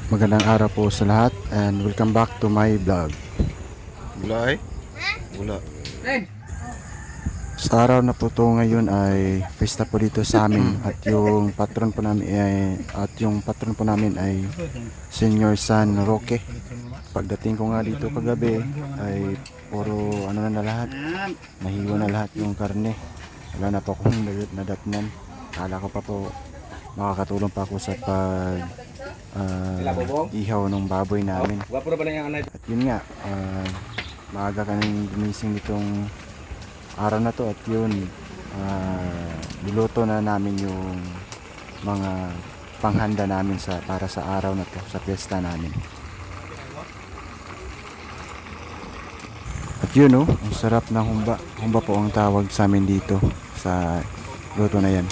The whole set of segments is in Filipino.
Magandang araw po sa lahat and welcome back to my vlog. Wala eh? Wala. Sa araw na po to ngayon ay festa po dito sa amin at yung patron po namin ay Senior San Roque. Pagdating ko nga dito kagabi ay puro ano na lahat, nahiwa na lahat yung karne. Wala na po akong nadatnan. Kala ko pa po makakatulong pa ako sa ihaw ng baboy namin. At yun nga, maaga kaming gumising nitong araw na to at yun, niluto na namin yung mga panghanda namin para sa araw na to, sa piyesta namin. At yun ang sarap ng humba. Humba po ang tawag sa amin dito sa luto na yan.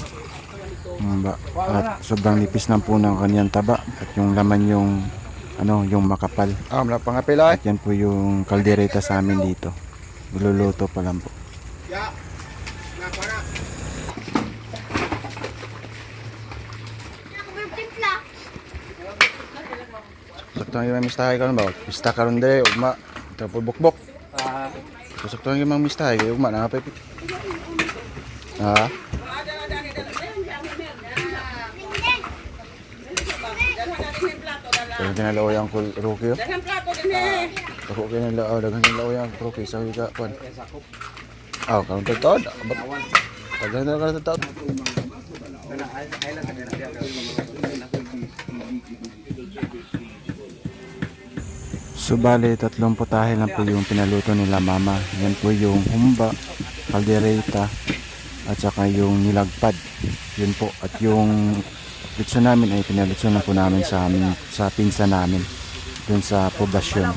Humba. At sobrang nipis ng po ng kanyang taba at yung laman yung makapal. At yan po yung kaldereta sa amin dito. Niluluto pa lang po. Sakto nga yung mistahay ka ba? Pista ka rin dahil, ugma. Tapos bukbok. Sakto nga yung mistahay kayo, ugma. Nakapipit. Daghang kinalaoy ang Rocky. Daghang plato din eh. Daghang kinalaoy ang Rocky sa higa kon. Karon tod. Daghang na tod. So bale, 3 putahe lang po yung pinaluto nila mama. Yan po yung humba, kaldereta, at saka yung nilagpad. Yun po. At yung litso namin ay pinalitso na po namin sa pinsa namin dun sa poblasyon.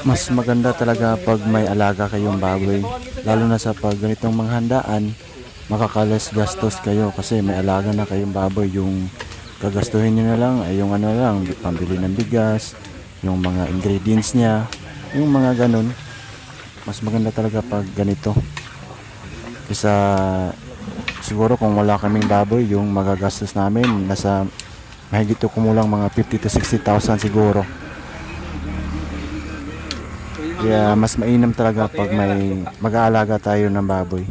Mas maganda talaga pag may alaga kayong baboy, lalo na sa pag ganitong mga handaan, makakalas gastos kayo kasi may alaga na kayong baboy. Yung gagastuhin nyo na lang ay yung pambili ng bigas, yung mga ingredients niya, yung mga ganun. Mas maganda talaga pag ganito kaysa siguro kung wala kaming baboy, yung magagastos namin nasa mahigit kumulang mga 50 to 60,000 siguro. Kaya mas mainam talaga pag may mag-aalaga tayo ng baboy.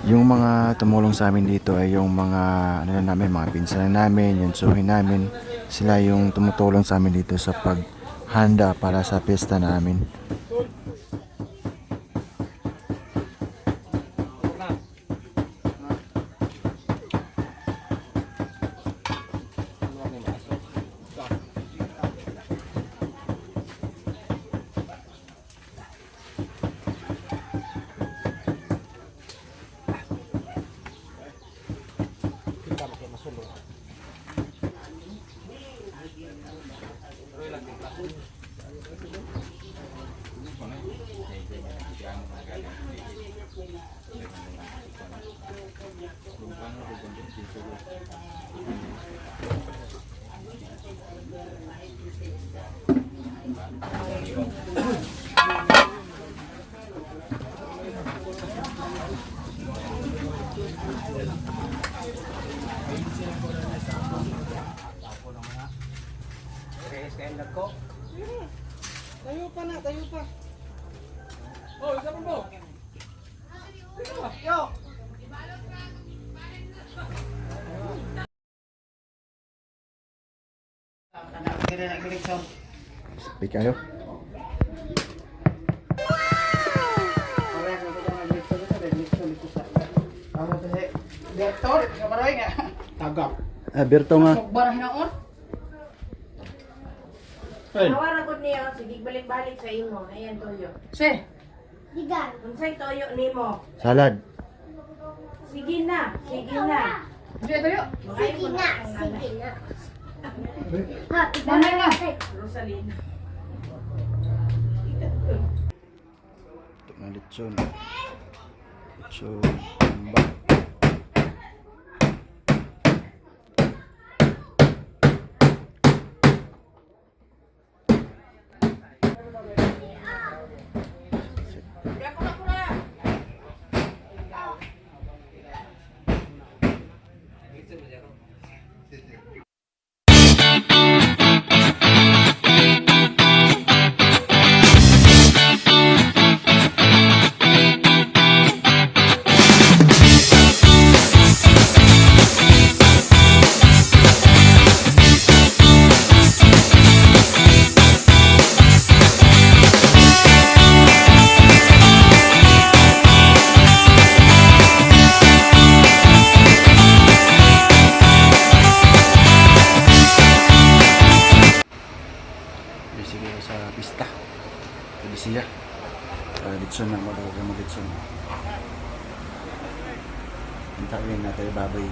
Yung mga tumulong sa amin dito ay yung mga mga pinsan namin, yung suhin namin. Sila yung tumutulong sa amin dito sa paghanda para sa piyesta namin. Tayo pa na, tayo pa. Oh, isa pa po. Yo. Speak kayo. Berto nga. Nawara ko niya, sige balik-balik sa imo. Ayan to yo. Si. Unsay toyo nimo? Salad. Sige na, sige na. Sige, tayo. Sige na, sige na. Mamay na. Rosalina. Ito na lechon. Lechon. Tambak. Sige sa pista. Pwede siya. Litson na, magagawa mo litson. Hintayin natin yung baboy.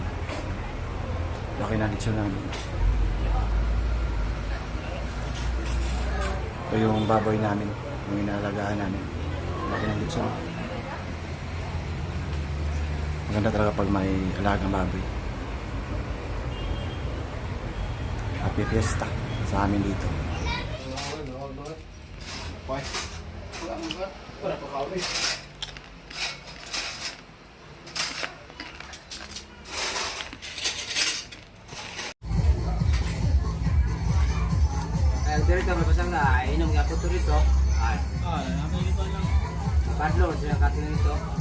Laki na litson namin. Ito yung baboy namin. Yung inaalagaan namin. Laki na litson. Maganda talaga pag may alagang baboy. Happy Fiesta sa amin dito. Dito kami pasang na inom nga po to rito. Ay. Ah, namin ito lang. Padlo, siya katin nito.